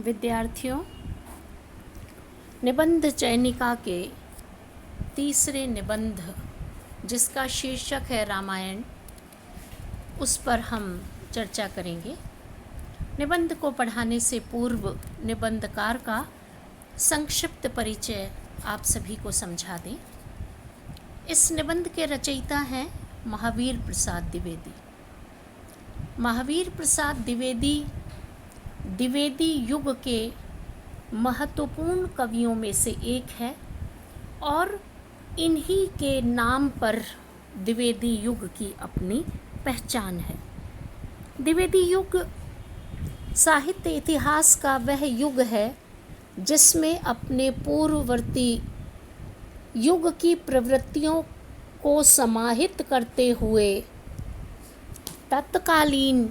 विद्यार्थियों, निबंध चयनिका के तीसरे निबंध जिसका शीर्षक है रामायण, उस पर हम चर्चा करेंगे। निबंध को पढ़ाने से पूर्व निबंधकार का संक्षिप्त परिचय आप सभी को समझा दें। इस निबंध के रचयिता हैं महावीर प्रसाद द्विवेदी। महावीर प्रसाद द्विवेदी द्विवेदी युग के महत्वपूर्ण कवियों में से एक है और इन्हीं के नाम पर द्विवेदी युग की अपनी पहचान है। द्विवेदी युग साहित्य इतिहास का वह युग है जिसमें अपने पूर्ववर्ती युग की प्रवृत्तियों को समाहित करते हुए तत्कालीन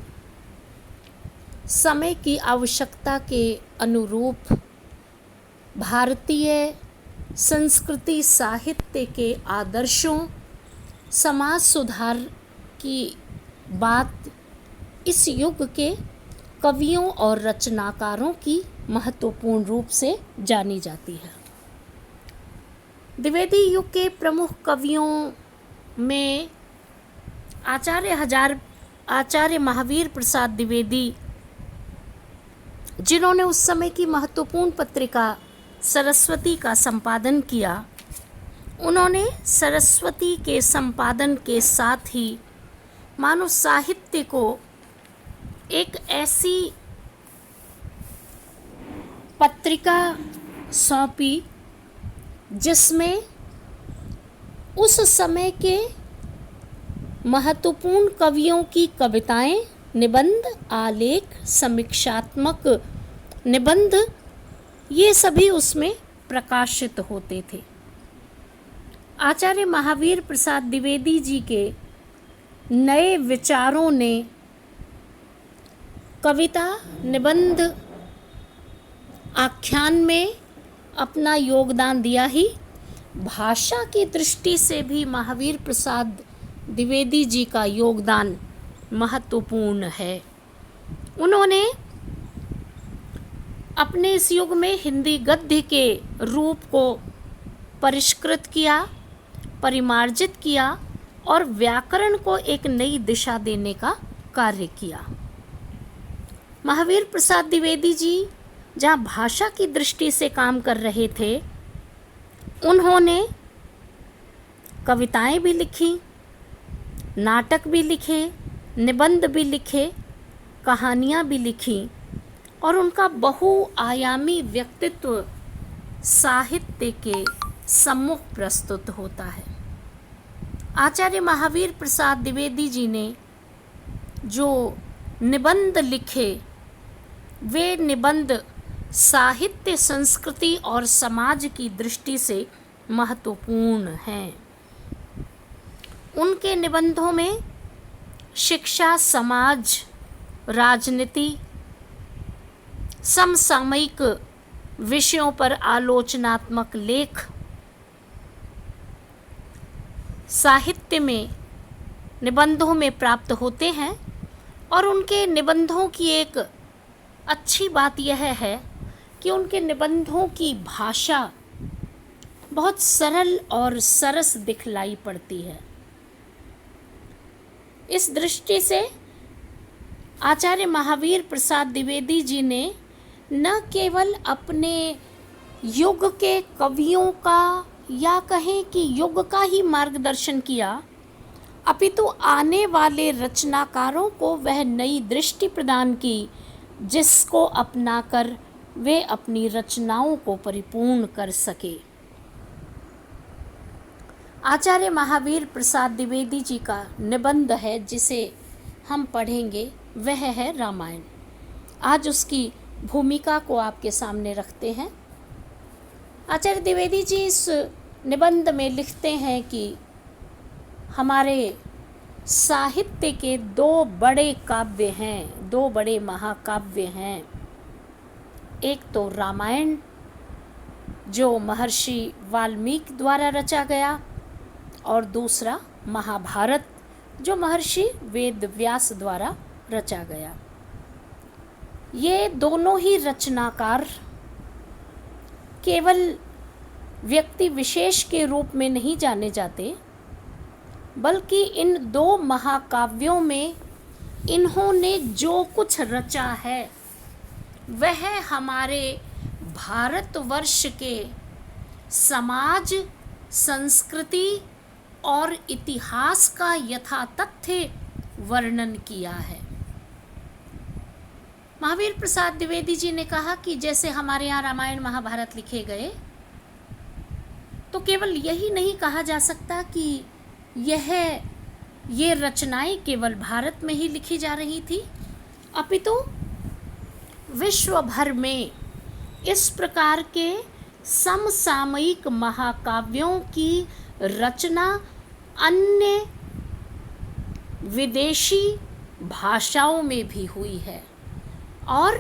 समय की आवश्यकता के अनुरूप भारतीय संस्कृति साहित्य के आदर्शों, समाज सुधार की बात इस युग के कवियों और रचनाकारों की महत्वपूर्ण रूप से जानी जाती है। द्विवेदी युग के प्रमुख कवियों में आचार्य महावीर प्रसाद द्विवेदी, जिन्होंने उस समय की महत्वपूर्ण पत्रिका सरस्वती का संपादन किया, उन्होंने सरस्वती के संपादन के साथ ही मानव साहित्य को एक ऐसी पत्रिका सौंपी जिसमें उस समय के महत्वपूर्ण कवियों की कविताएं, निबंध, आलेख, समीक्षात्मक निबंध, ये सभी उसमें प्रकाशित होते थे। आचार्य महावीर प्रसाद द्विवेदी जी के नए विचारों ने कविता, निबंध, आख्यान में अपना योगदान दिया ही, भाषा की दृष्टि से भी महावीर प्रसाद द्विवेदी जी का योगदान महत्वपूर्ण है। उन्होंने अपने इस युग में हिंदी गद्य के रूप को परिष्कृत किया, परिमार्जित किया और व्याकरण को एक नई दिशा देने का कार्य किया। महावीर प्रसाद द्विवेदी जी जहाँ भाषा की दृष्टि से काम कर रहे थे, उन्होंने कविताएं भी लिखी, नाटक भी लिखे, निबंध भी लिखे, कहानियाँ भी लिखी और उनका बहुआयामी व्यक्तित्व साहित्य के सम्मुख प्रस्तुत होता है। आचार्य महावीर प्रसाद द्विवेदी जी ने जो निबंध लिखे, वे निबंध साहित्य, संस्कृति और समाज की दृष्टि से महत्वपूर्ण हैं। उनके निबंधों में शिक्षा, समाज, राजनीति, समसामयिक विषयों पर आलोचनात्मक लेख, साहित्य में निबंधों में प्राप्त होते हैं और उनके निबंधों की एक अच्छी बात यह है कि उनके निबंधों की भाषा बहुत सरल और सरस दिखलाई पड़ती है। इस दृष्टि से आचार्य महावीर प्रसाद द्विवेदी जी ने न केवल अपने युग के कवियों का या कहें कि युग का ही मार्गदर्शन किया, अपितु आने वाले रचनाकारों को वह नई दृष्टि प्रदान की जिसको अपनाकर वे अपनी रचनाओं को परिपूर्ण कर सके। आचार्य महावीर प्रसाद द्विवेदी जी का निबंध है जिसे हम पढ़ेंगे, वह है रामायण। आज उसकी भूमिका को आपके सामने रखते हैं। आचार्य द्विवेदी जी इस निबंध में लिखते हैं कि हमारे साहित्य के दो बड़े काव्य हैं, दो बड़े महाकाव्य हैं। एक तो रामायण जो महर्षि वाल्मीकि द्वारा रचा गया और दूसरा महाभारत जो महर्षि वेद व्यास द्वारा रचा गया। ये दोनों ही रचनाकार केवल व्यक्ति विशेष के रूप में नहीं जाने जाते, बल्कि इन दो महाकाव्यों में इन्होंने जो कुछ रचा है वह हमारे भारतवर्ष के समाज, संस्कृति और इतिहास का यथातथ्य वर्णन किया है। महावीर प्रसाद द्विवेदी जी ने कहा कि जैसे हमारे यहाँ रामायण महाभारत लिखे गए, तो केवल यही नहीं कहा जा सकता कि ये रचनाएं केवल भारत में ही लिखी जा रही थी, अपितु विश्व भर में इस प्रकार के समसामयिक महाकाव्यों की रचना अन्य विदेशी भाषाओं में भी हुई है और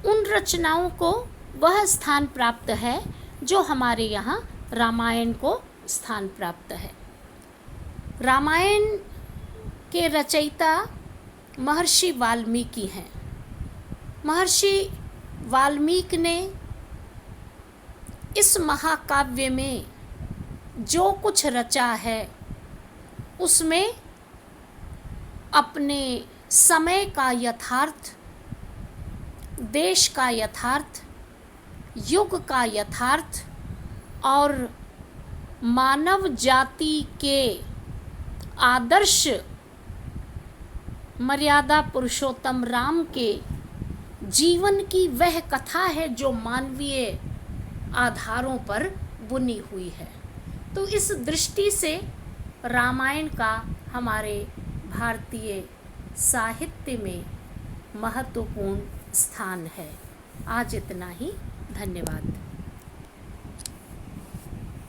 उन रचनाओं को वह स्थान प्राप्त है जो हमारे यहाँ रामायण को स्थान प्राप्त है। रामायण के रचयिता महर्षि वाल्मीकि हैं। महर्षि वाल्मीकि ने इस महाकाव्य में जो कुछ रचा है उसमें अपने समय का यथार्थ, देश का यथार्थ, युग का यथार्थ और मानव जाति के आदर्श मर्यादा पुरुषोत्तम राम के जीवन की वह कथा है जो मानवीय आधारों पर बुनी हुई है। तो इस दृष्टि से रामायण का हमारे भारतीय साहित्य में महत्वपूर्ण स्थान है। आज इतना ही। धन्यवाद।